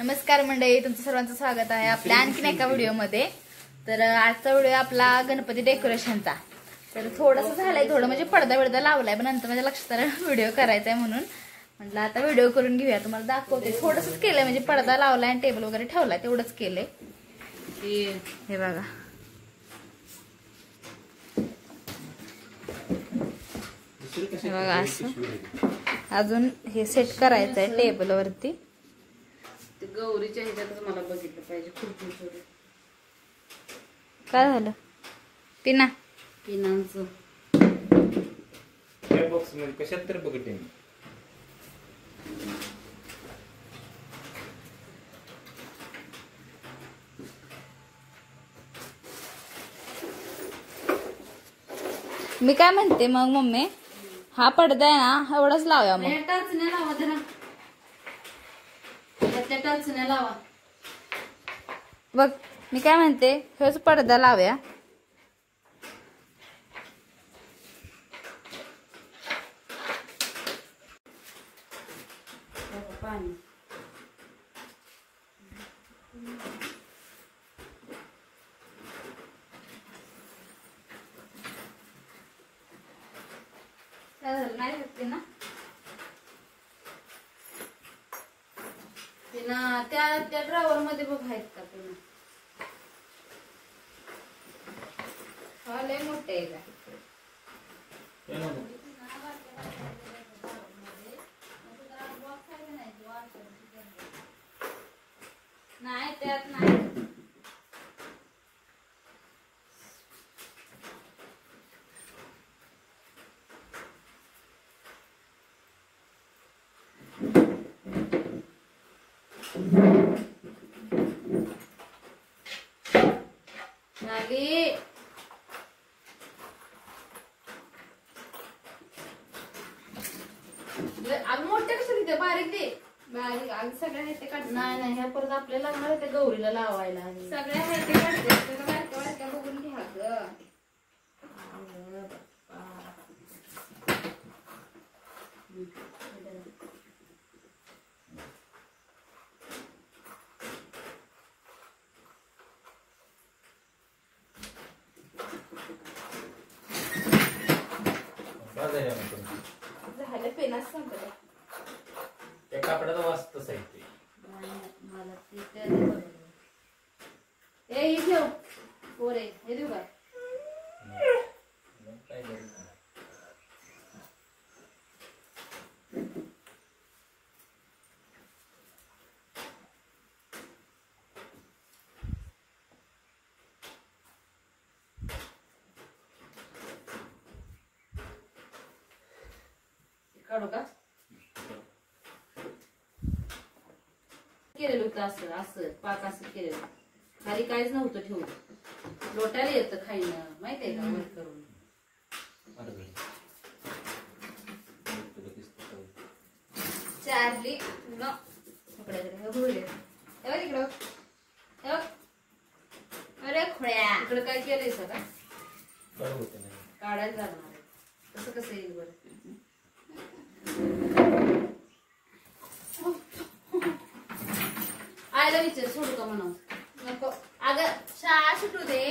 नमस्कार मंडळी, तुमचं सर्वांचं स्वागत आहे आपल्या आणखीन एका व्हिडिओमध्ये। तर आजचा व्हिडिओ आपला गणपती डेकोरेशनचा। तर थोडंसं झालंय, थोडं म्हणजे पडदा लावलाय, पण नंतर माझ्या लक्षात आलं व्हिडिओ करायचा आहे म्हणून म्हटलं आता व्हिडिओ करून घेऊया, तुम्हाला दाखवते। थोडंसंच केलंय, म्हणजे पडदा लावलाय आणि टेबल वगैरे ठेवलाय, तेवढंच केलंय। हे बघा, हे बघा असं अजून हे सेट करायचंय टेबल वरती। गौरीच्या ह्याच्यातच मला बघितलं पाहिजे खुर्ची काय झालं पिनांचं बॉक्स मध्ये कशात तर बघते मी काय म्हणते मग मम्मी, हा पडदा आहे ना एवढाच लावूया मग। टाचण्या लावा जरा, त्यातल्या टाचण्या लावा। बघ मी काय म्हणते, हेच पडदा लावूया। पाणी नाही शकते ना पिना, त्या ड्रॉवर मध्ये बघ आहेत का पिना? हा लय मोठे आहे का? नाही त्यात नाही। मोठे कसं तिथे बारीक दे, बारीक आग सगळ्या हे ते काढ। नाही ह्या परत आपल्याला लागणार त्या गौरीला लावायला सगळ्या हे ते काढते, बारक्या बघून घ्या ग। झालं पेनाच संपलं, त्या कापडाचा वास तसा आहे ते। मला हे घेऊ पोरे, हे देऊ का? काय करू? काढू का? केलेलं होतं असं असं पाक असं केलेलं, खाली काहीच नव्हतं ठेवलं। लोटायला येतं खाईनं, माहितीये का? वर करून चार्ली न तिकडं, अरे खोळ्या इकडे काय केलंय सगळं होते नाही काढायला जाणार आहे, कसं कसं येईल बरं? आयला विचार, सोडू का म्हणून? नको अगं, शाळा सुटू दे।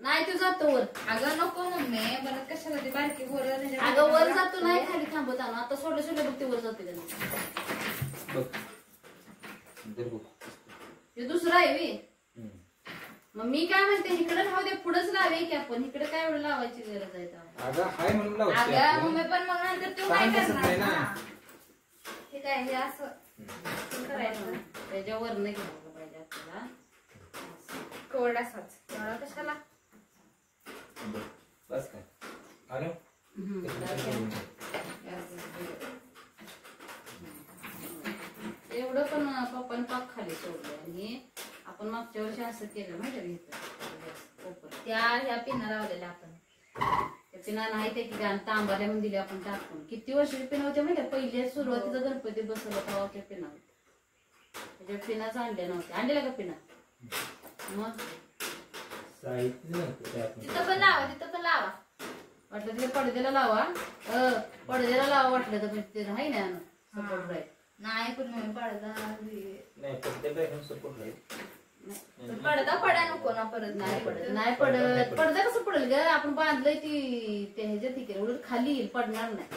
नाही तू जातो वर। अगं नको मम्मी, बरं कशाला ती बारकी वर? अगं वर जातो, नाही खाली थांबत आला। आता सोडलं बघ ते वर जाते बघ बघ, हे दुसरं आहे वी। मग मी काय म्हणते, इकडे राहू दे, पुढेच लावे की आपण, इकडे काय एवढं लावायची गरज आहे? अगं हाय म्हणून लावते अगं मम्मी, पण मग नंतर तू काय करणार ना? हे काय, हे असं करायचं, त्याच्यावर नाही घ्यायला पाहिजे आपल्याला, कोरड असाच कशाला? बस काय आलो एवढं पण पप्पाने पाक खाली सोडलं। आणि आपण मागच्या वर्षी असं केलं माहिती त्या ह्या पिना लावलेल्या आपण, त्या पिना नाही ते की तांबाऱ्या म्हणून दिले आपण टाकून। किती वर्षाची पिना होत्या माहिती? पहिल्या सुरुवातीचा गणपती बसवला तेव्हा त्या पिना होत्या, त्याच्या पिनाच आणल्या नव्हत्या। आणलेल्या का पिना? मग तिथं पण लावा, वाटलं तिथे पडद्याला लावा, पडद्याला लावा वाटलं तर ते नाही ना सपोर्ट राहील। नाही पण मम्मी पडदा नाही पडद्या बॅगून सपोर्ट नाही. पडदा पडा नको ना परत. नाही पडत नाही पडत. पडदा कसं पडेल ग? आपण बांधलंय ती त्या ह्याच्यात तिकडे उलट खाली येईल, पडणार नाही.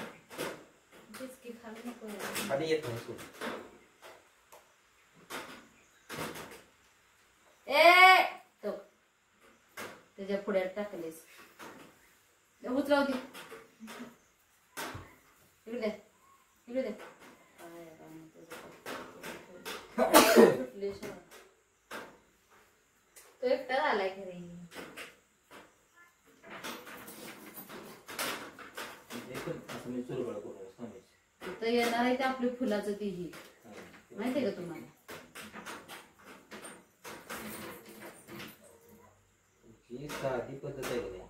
तेच की खाली नको. खाली येत नाही सूट. ए तो त्याच्या पुढ्यात टाकलेस उचला होती. इकडे दे, इकडे दे. तो एकटा झालाय घरी. मी चुरगळ करून सांगायचं. तर येणार आहे ते आपली फुलाचं तीही माहितीये का तुम्हाला? ही साधी पद्धत आहे का?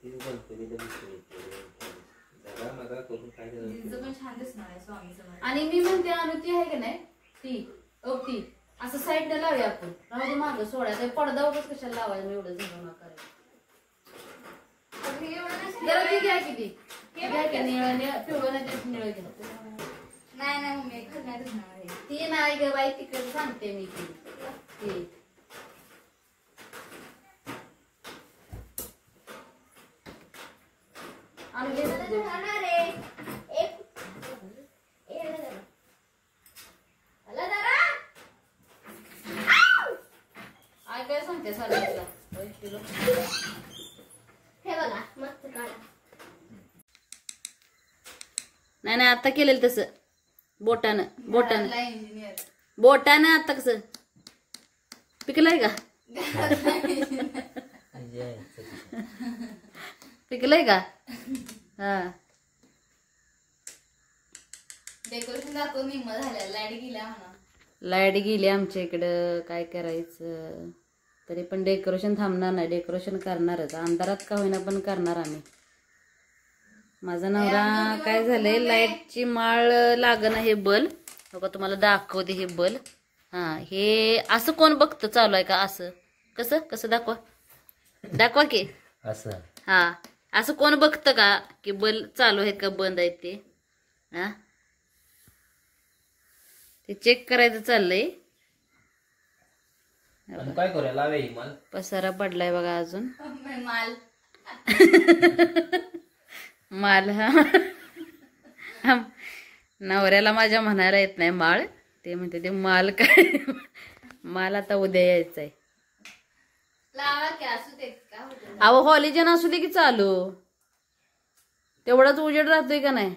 ती गणपतीला दिसते जरा मजा करून काय तिचं पण छान दिसणार आहे स्वामी समर्थ. आणि मी म्हणते अनुती आहे का नाही ती असं साईडने लावूया आपण. राहू दे मागं सोडा. ते पडदा उगाच कशाला लावायला एवढं झालं ना करायचं. जरा ती घ्या किती घ्या की निळं पिवळं नाही निळं घ्या. नाही नाही मम्मी खरं नाही दिसणार आहे. ती नाही ग बाई तिकडे सांगते मी ती. काय सांगते साडीला हे बघा मस्त काढा. नाही आता केलेलं तसं बोटानं इंजिनियर बोटानं आता कसं पिकलंय का? पिकलंय का? हा डेकोरेशन दाखव निम्म झाल्या. लाईट गेल्या म्हणा. लाईट गेली आमच्या इकडं. काय करायचं? तरी पण डेकोरेशन थांबणार नाही. डेकोरेशन करणारच. अंधारात का होईना पण करणार आम्ही. माझा नवरा काय झालंय लाईटची माळ लागना हे बल्ब. बघा तुम्हाला दाखवते हे बल्ब. हा हे असं कोण बघतं चालू आहे का? असं कसं कसं दाखवा की असं. हा असं कोण बघतं का की बल्ब चालू आहेत का बंद आहेत ते? हा ते चेक करायचं चाललंय. काय करूया लावे माल पसारा पडलाय बघा अजून. माल माल हा नवऱ्याला माझ्या म्हणायला येत नाही माळ. ते म्हणते ते माल काय माल आता उद्या यायचंय. लावा की असू दे का होतं. अहो हॉलिजन असू दे की चालू. तेवढाच उजेड राहतोय का नाही?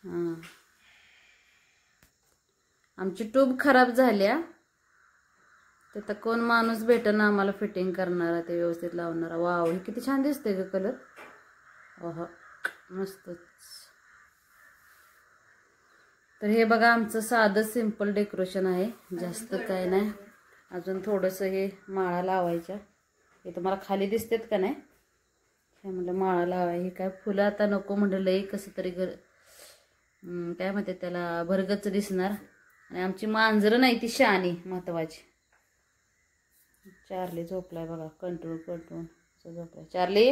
हा आमची ट्यूब खराब झाल्या. तर कोण माणूस भेटना आम्हाला फिटिंग करणारा ते व्यवस्थित लावणारा. वाव हे किती छान दिसतंय ग कलर. ओह मस्तच. तर हे बघा आमचं साधं सिंपल डेकोरेशन आहे. जास्त काय नाही. अजून थोडंसं हे माळा लावायच्या. हे तुम्हाला खाली दिसतेत का नाही? हे म्हणलं माळा लावाय. हे काय फुलं आता नको म्हणलं लई कसं तरी काय म्हणते त्याला भरगच दिसणार. आणि आमची मांजरं नाही ती शहाणी महत्वाची. चार्ली झोपलाय बघा कंट्रोल झोपलाय. चार्ली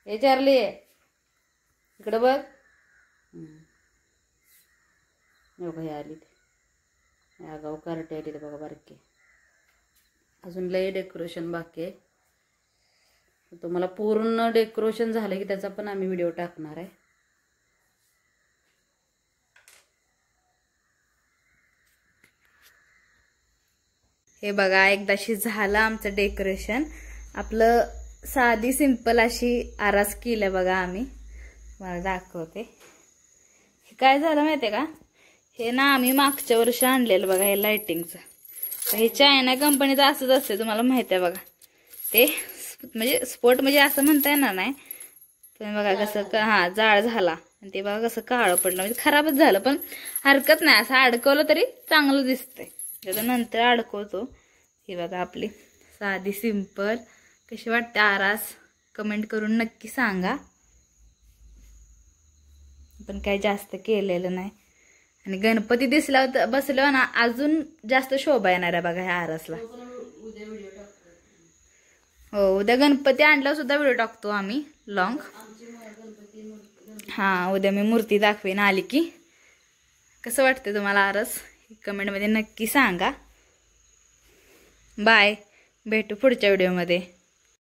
हे चार्ली इकडं बघ. बघा हे आली ते आगाव कार्टे आली ते बघा बारके. अजून लई डेकोरेशन बाकी आहे. तुम्हाला पूर्ण डेकोरेशन झालं की त्याचा पण आम्ही व्हिडिओ टाकणार आहे. हे बघा एकदाशी झालं आमचं डेकोरेशन. आपलं साधी सिंपल अशी आरास केलं बघा आम्ही. मला दाखवते. हे काय झालं माहितीये का? हे ना आम्ही मागच्या वर्षी आणलेलं बघा हे लाइटिंगचं. हे चायना कंपनीचं असंच असते तुम्हाला माहिती आहे बघा. ते म्हणजे स्पोर्ट म्हणजे असं म्हणता येणार नाही. पण बघा कसं हा जाळ झाला आणि ते बघा कसं काळं पडलं म्हणजे खराबच झालं. पण हरकत नाही. असं अडकवलं तरी चांगलं दिसतंय. त्याच्यानंतर अडकवतो. ही बघा आपली साधी सिंपल कशी वाटते आरास कमेंट करून नक्की सांगा. पण काही जास्त केलेलं नाही. आणि गणपती दिसला बसल्यावर ना अजून जास्त शोभा येणार आहे बघा ह्या आरासला. हो उद्या गणपती आणल्यावर सुद्धा व्हिडिओ टाकतो आम्ही लॉंग. हां उद्या मी मूर्ती दाखवेन आली की. कसं वाटतं तुम्हाला आरस कमेंटमध्ये नक्की सांगा. बाय, भेटू पुढच्या व्हिडिओमध्ये.